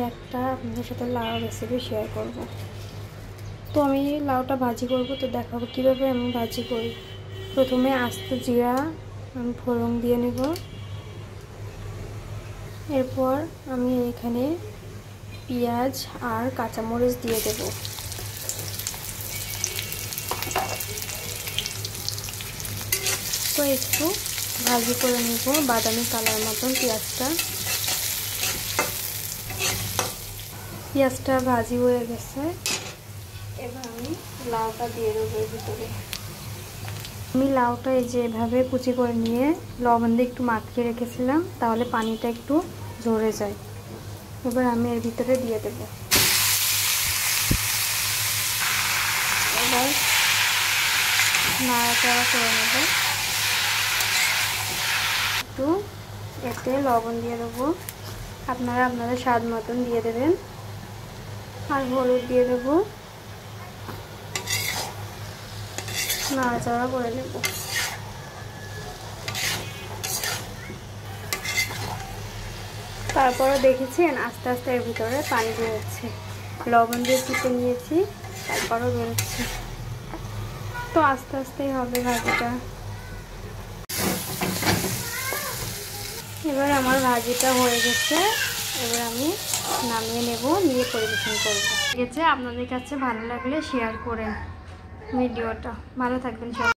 একটা আপনাদের সাথে লাউ রেসিপি শেয়ার করব। তো আমি লাউটা ভাজি করব, তো দেখাবো কীভাবে আমি ভাজি করি। প্রথমে আস্ত জিরা আমি ফোড়ন দিয়ে নেব। এরপর আমি এখানে পেঁয়াজ আর কাঁচামরিচ দিয়ে দেব। তো একটু ভাজি করে নেব বাদামি কালার মতন পেঁয়াজটা ভাজি হয়ে গেছে। এবার আমি লাউটা দিয়ে দেবো এর ভিতরে। আমি লাউটা এই যে এভাবে কুচি করে নিয়ে লবণ দিয়ে একটু মাখিয়ে রেখেছিলাম, তাহলে পানিটা একটু ঝরে যায়। এবার আমি এর ভিতরে দিয়ে দেব। এবার নাড়াচাড়া করে নেব। একটু এতে লবণ দিয়ে দেবো, আপনারা আপনাদের স্বাদ মতন দিয়ে দেবেন। আর হলুদ দিয়ে দেবো, নাড়াচাড়া করে নেব। তারপরে দেখেছেন আস্তে আস্তে এর ভিতরে পানি বেরোচ্ছে। লবণ দিয়ে চিপে নিয়েছি, তারপরও বেরোচ্ছে। তো আস্তে আস্তেই হবে ভাজিটা। এবার আমার ভাজিটা হয়ে গেছে। এবার আমি নামিয়ে নেব, নিয়ে পরিবেশন করব। ঠিক আছে, আপনাদের কাছে ভালো লাগলে শেয়ার করেন ভিডিওটা। ভালো থাকবেন সবাই।